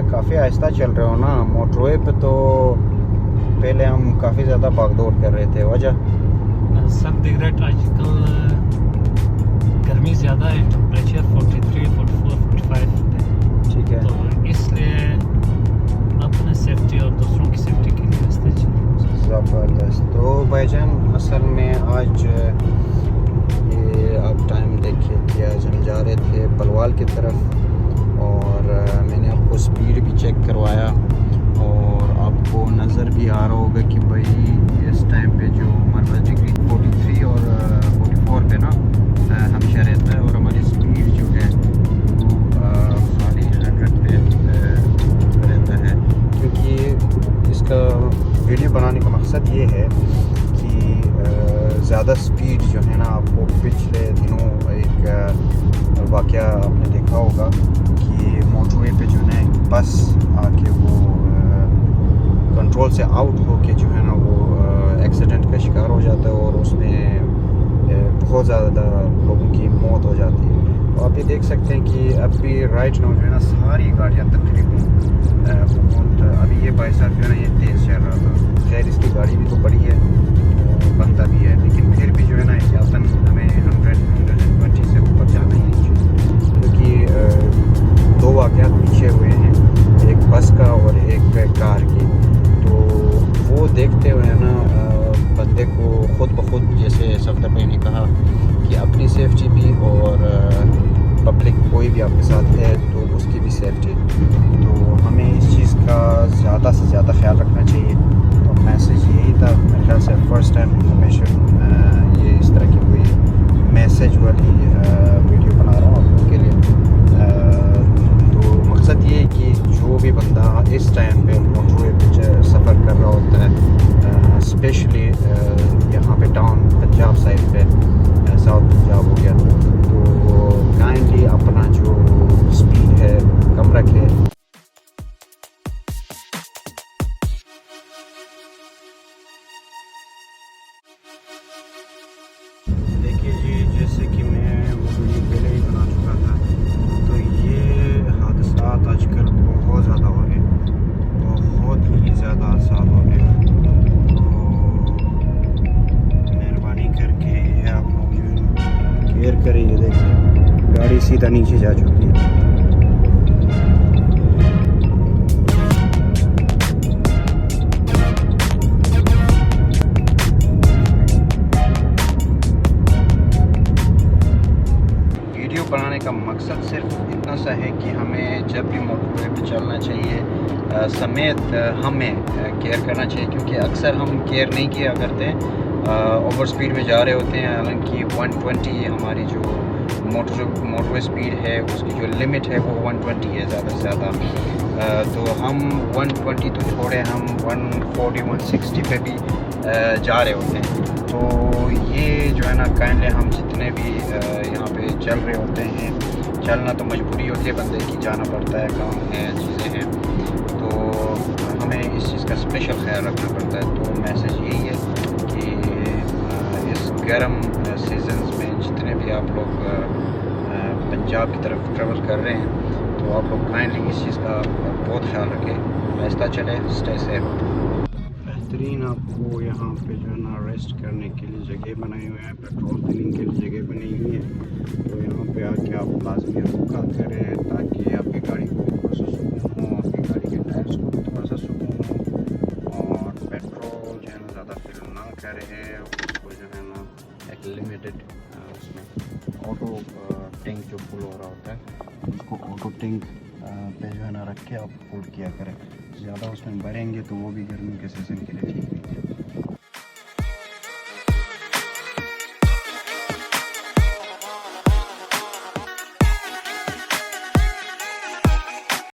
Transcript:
काफ़ी आहिस्ता चल रहे हो ना मोटरवे पे, तो पहले हम काफ़ी ज़्यादा भागदौड़ कर रहे थे। वजह सब दिख रहा है आजकल गर्मी ज़्यादा है, टेम्परेचर 43, 44, 45 ठीक है, तो इसलिए अपने सेफ्टी और दूसरों की सेफ्टी के लिए रास्ते चल रहे हैं। ज़बरदस्त। तो भाईजान असल में आज ये आप टाइम देखिए कि आज हम जा रहे थे बलवाल की तरफ, और मैंने आपको स्पीड भी चेक करवाया, और आपको नज़र भी आ रहा होगा कि भाई इस टाइम पे जो हमारा डिग्री 43 और 44 पे ना हमेशा रहता है, और हमारी स्पीड जो है वो खाली 100 पे रहता है। क्योंकि इसका वीडियो बनाने का मकसद ये है कि ज़्यादा स्पीड जो है ना, आपको पिछले दिनों एक वाक़या आपने देखा होगा कि मोटरवे पे जो है बस आके वो कंट्रोल से आउट होके जो है ना वो एक्सीडेंट का शिकार हो जाता है, और उसमें बहुत ज़्यादा लोगों की मौत हो जाती है। तो आप ये देख सकते हैं कि अभी राइट नाउ जो है ना सारी गाड़ियाँ तकरीबन अभी ये भाई साहब जो है ना ये तेज़ चल रहा था। खैर इसकी गाड़ी भी तो बड़ी है, बनता भी है, लेकिन फिर भी जो है ना एहतियातन हमें 120 से ऊपर जाना ही नहीं चाहिए। क्योंकि दो वाक़यात पीछे हुए हैं, एक बस का और एक कार की। तो वो देखते हुए ना बंदे को खुद ब खुद, जैसे सफदर भाई ने कहा कि अपनी सेफ्टी भी और पब्लिक कोई भी आपके साथ है तो उसकी भी सेफ्टी, तो हमें इस चीज़ का ज़्यादा से ज़्यादा ख्याल रखना चाहिए। तो मैसेज यही था, मेरे ख्याल से फर्स्ट टाइम इंफॉर्मेशन ये इस तरह की कोई मैसेज वाली वीडियो बना रहा हूँ आप लोगों के लिए। तो मकसद ये है कि जो भी बंदा इस टाइम पे मोटरवे पे सफ़र कर रहा होता है, स्पेशली यहाँ पे टाउन पंजाब साइड पे, साउथ पंजाब हो गया, तो काइंडली अपना जो स्पीड है कम रखे। देखिए जी, जैसे कि मैं वो वीडियो पहले ही बना चुका था, तो ये हादसात आजकल बहुत ज़्यादा हो रहे हैं, बहुत ही ज़्यादा हादसा हो रहे हैं। तो मेहरबानी करके ये आप लोग जो है केयर करें। ये देखिए गाड़ी सीधा नीचे जा चुकी है। वीडियो बनाने का मकसद सिर्फ इतना सा है कि हमें जब भी मोटरवे पे चलना चाहिए समेत हमें केयर करना चाहिए, क्योंकि अक्सर हम केयर नहीं किया करते, ओवर स्पीड में जा रहे होते हैं। हालांकि 120 हमारी जो मोटरवे स्पीड है उसकी जो लिमिट है वो 120 है ज़्यादा से ज़्यादा। तो हम 120 तो छोड़े, हम 140 160 पे भी जा रहे होते हैं। तो ये जो है ना काइंडली हम जितने भी यहाँ पे चल रहे होते हैं, चलना तो मजबूरी होती है बंदे की, जाना पड़ता है, काम है, चीज़ें हैं, तो हमें इस चीज़ का स्पेशल ख्याल रखना पड़ता है। तो मैसेज यही है कि इस गर्म सीजन्स में जितने भी आप लोग पंजाब की तरफ ट्रैवल कर रहे हैं, तो आप लोग काइंडली इस चीज़ का बहुत ख्याल रखें, आहिस्ता चले, स्टे सेफ। बेहतरीन आपको यहाँ पे जो है ना रेस्ट करने के लिए जगह बनाई हुई है, पेट्रोल फिलिंग के लिए जगह बनी हुई है। तो यहाँ पे आके आप लाजमी रुका करें ताकि आपकी गाड़ी को भी थोड़ा सा सुकून हो, आपकी गाड़ी के टायर्स को भी थोड़ा सा सुकून हो, और पेट्रोल जो है ना ज़्यादा फिल ना करे, उसको जो है ना एक लिमिटेड उसमें ऑटो टैंक जो फुल हो रहा होता है उसको ऑटो टैंक पे जो है ना रख के आप फुल किया करें। ज़्यादा उसमें भरेंगे तो वो भी गर्मी के सीज़न के लिए ठीक नहीं है।